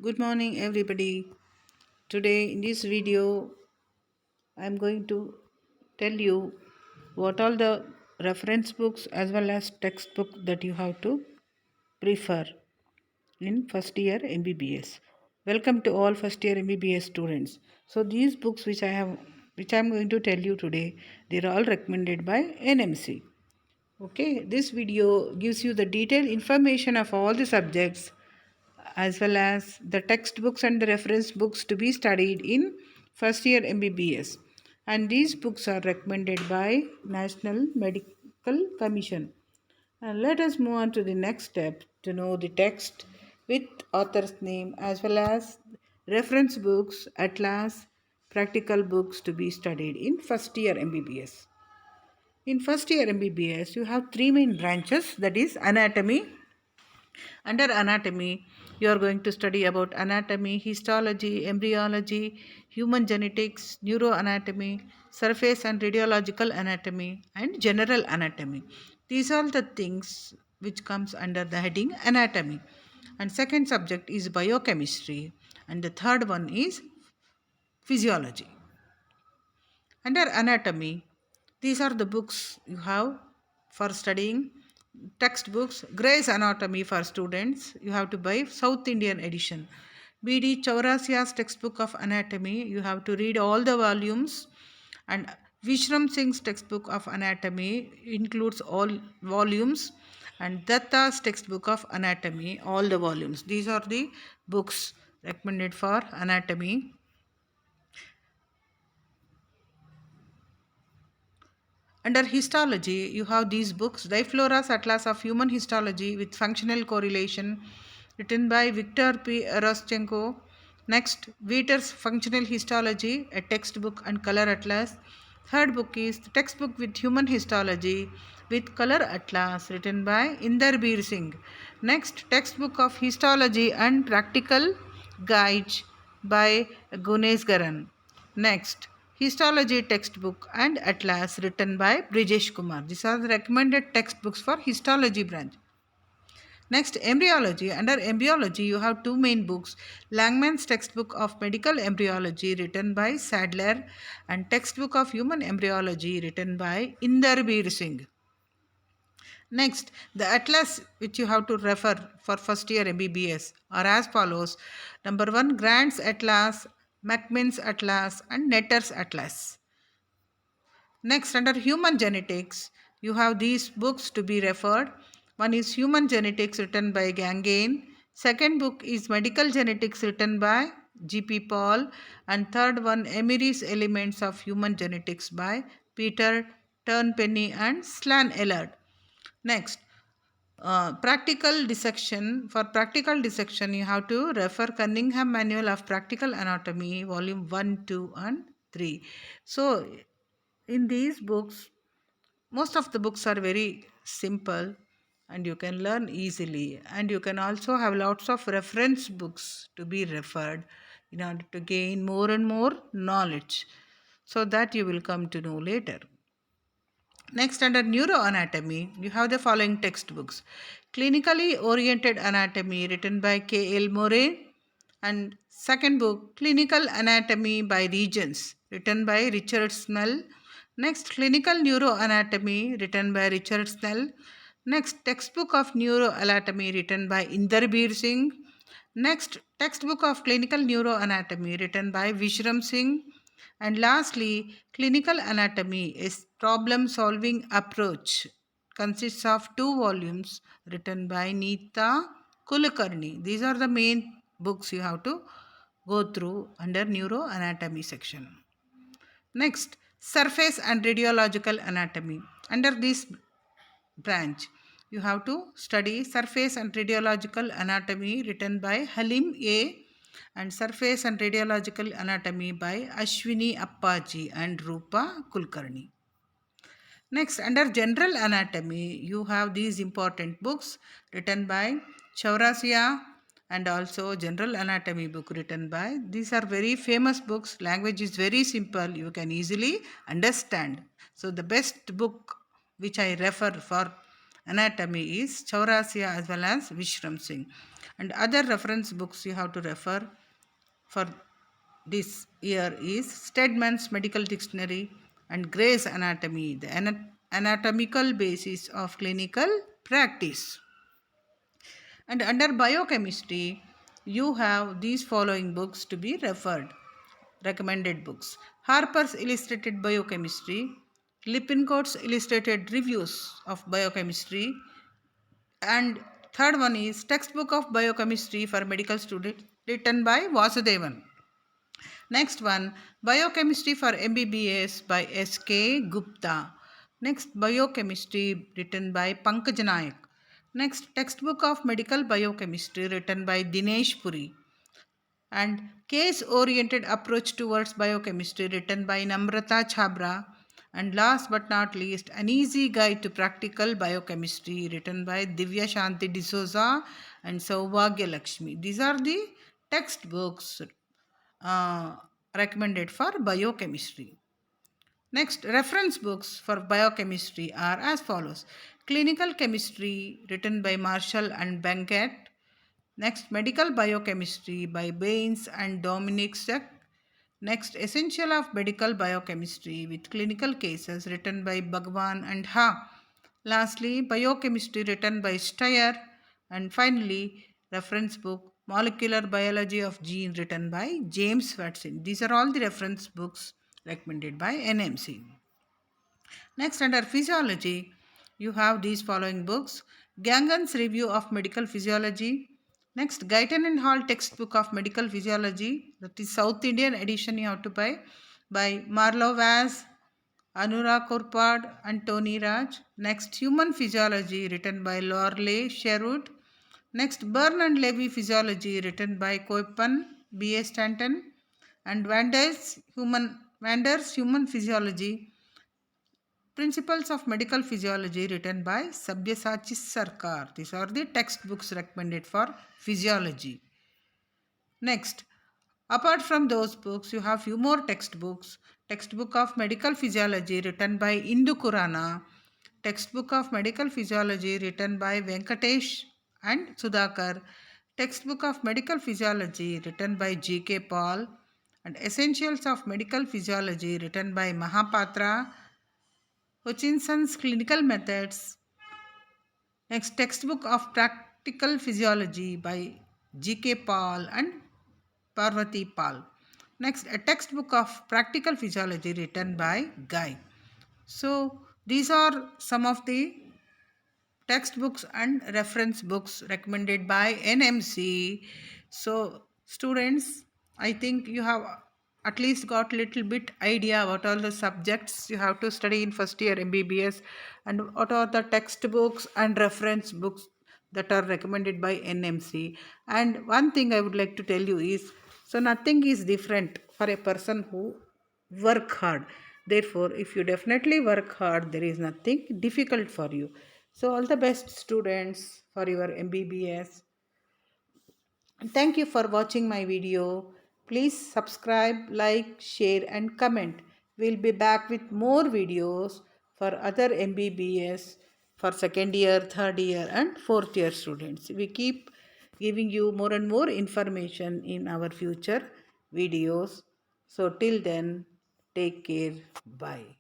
Good morning, everybody. Today, in this video, I'm going to tell you what all the reference books as well as textbook that you have to prefer in first year MBBS. Welcome to all first year MBBS students. So these books which I'm going to tell you today, they're all recommended by NMC. Okay, this video gives you the detailed information of all the subjects as well as the textbooks and the reference books to be studied in first year MBBS. And these books are recommended by National Medical Commission. And let us move on to the next step to know the text with author's name as well as reference books, atlas, practical books to be studied in first year MBBS. In first year MBBS, you have three main branches, that is anatomy. Under anatomy, you are going to study about anatomy, histology, embryology, human genetics, neuroanatomy, surface and radiological anatomy, and general anatomy. These are the things which comes under the heading anatomy. And second subject is biochemistry, and the third one is physiology. Under anatomy, these are the books you have for studying textbooks. Gray's Anatomy for students, you have to buy South Indian edition. B.D. Chaurasia's textbook of anatomy, you have to read all the volumes. And Vishram Singh's textbook of anatomy includes all volumes. And Datta's textbook of anatomy, all the volumes. These are the books recommended for anatomy. Under histology, you have these books: Diflora's Atlas of Human Histology with Functional Correlation, written by Viktor P. Rostchenko. Next, Wieter's Functional Histology, a textbook and color atlas. Third book is the Textbook with Human Histology with Color Atlas, written by Inder Bir Singh. Next, Textbook of Histology and Practical Guide by Gunesh Garan. Next, Histology textbook and atlas written by Brijesh Kumar. These are the recommended textbooks for histology branch. Next, embryology. Under embryology, you have two main books: Langman's textbook of medical embryology written by Sadler and textbook of human embryology written by Inder Bir Singh. Next, the atlas which you have to refer for first year MBBS are as follows. Number 1, Grant's Atlas, Macmillan's Atlas, and Netter's Atlas. Next, under human genetics, you have these books to be referred. One is Human Genetics written by Gangane. Second book is Medical Genetics written by G.P. Paul. And third one, Emery's Elements of Human Genetics by Peter Turnpenny and Slan Ellard. Next, practical dissection. For practical dissection, you have to refer Cunningham Manual of Practical Anatomy, volume 1, 2, and 3. So, in these books, most of the books are very simple and you can learn easily. And you can also have lots of reference books to be referred in order to gain more and more knowledge, so that you will come to know later. Next, under neuroanatomy, you have the following textbooks: Clinically Oriented Anatomy, written by K.L. Moray, and second book, Clinical Anatomy by Regions, written by Richard Snell. Next, Clinical Neuroanatomy, written by Richard Snell. Next, Textbook of Neuroanatomy, written by Inder Bir Singh. Next, Textbook of Clinical Neuroanatomy, written by Vishram Singh. And lastly, Clinical Anatomy is problem solving approach, consists of 2 volumes written by Neeta Kulkarni. These are the main books you have to go through under neuroanatomy section. Next, surface and radiological anatomy. Under this branch, you have to study surface and radiological anatomy written by Halim A, and surface and radiological anatomy by Ashwini Appaji and Rupa Kulkarni. Next, under general anatomy, you have these important books written by Chaurasia and also general anatomy book written by. These are very famous books. Language is very simple. You can easily understand. So the best book which I refer for anatomy is Chaurasia as well as Vishram Singh. And other reference books you have to refer for this year is Stedman's Medical Dictionary and Gray's Anatomy, the anatomical basis of clinical practice. And under biochemistry, you have these following books to be referred. Recommended books: Harper's Illustrated Biochemistry, Lippincotte's Illustrated Reviews of Biochemistry, and third one is Textbook of Biochemistry for Medical Students written by Vasudevan. Next one, Biochemistry for MBBS by S.K. Gupta. Next, Biochemistry written by Pankaj Nayak. Next, Textbook of Medical Biochemistry written by Dinesh Puri. And Case Oriented Approach Towards Biochemistry written by Namrata Chabra. And last but not least, An Easy Guide to Practical Biochemistry written by Divya Shanti D'Souza and Saubhagya Lakshmi. These are the textbooks uh, recommended for biochemistry. Next, reference books for biochemistry are as follows: Clinical Chemistry written by Marshall and Benkett. Next, Medical Biochemistry by Baines and Dominic Stuck. Next, Essential of Medical Biochemistry with Clinical Cases written by Bhagwan and Ha. Lastly, Biochemistry written by Steyer. And finally, reference book Molecular Biology of Gene written by James Watson. These are all the reference books recommended by NMC. Next, under physiology, you have these following books: Gangan's Review of Medical Physiology. Next, Guyton and Hall Textbook of Medical Physiology, that is South Indian edition you have to buy, by Marlowe Vaz, Anurag Korpad, and Tony Raj. Next, Human Physiology written by Lorley Sherwood. Next, Byrne and Levy Physiology written by Koipan, B.A. Stanton. And Vander's Human Physiology, Principles of Medical Physiology written by Sabyasachi Sarkar. These are the textbooks recommended for physiology. Next, apart from those books, you have few more textbooks. Textbook of Medical Physiology written by Indu Kurana. Textbook of Medical Physiology written by Venkatesh and Sudhakar. Textbook of Medical Physiology written by G.K. Paul. And Essentials of Medical Physiology written by Mahapatra. Hutchinson's Clinical Methods. Next, Textbook of Practical Physiology by G.K. Paul and Parvati Pal. Next, a textbook of practical physiology written by Guy. So, these are some of the textbooks and reference books recommended by NMC. So, students, I think you have at least got little bit idea what all the subjects you have to study in first year MBBS and what are the textbooks and reference books that are recommended by NMC. And one thing I would like to tell you is, so nothing is different for a person who work hard. Therefore, if you definitely work hard, there is nothing difficult for you. So, all the best, students, for your MBBS. Thank you for watching my video. Please subscribe, like, share, and comment. We'll be back with more videos for other MBBS for second year, third year, and fourth year students. We keep giving you more and more information in our future videos. So, till then, take care. Bye.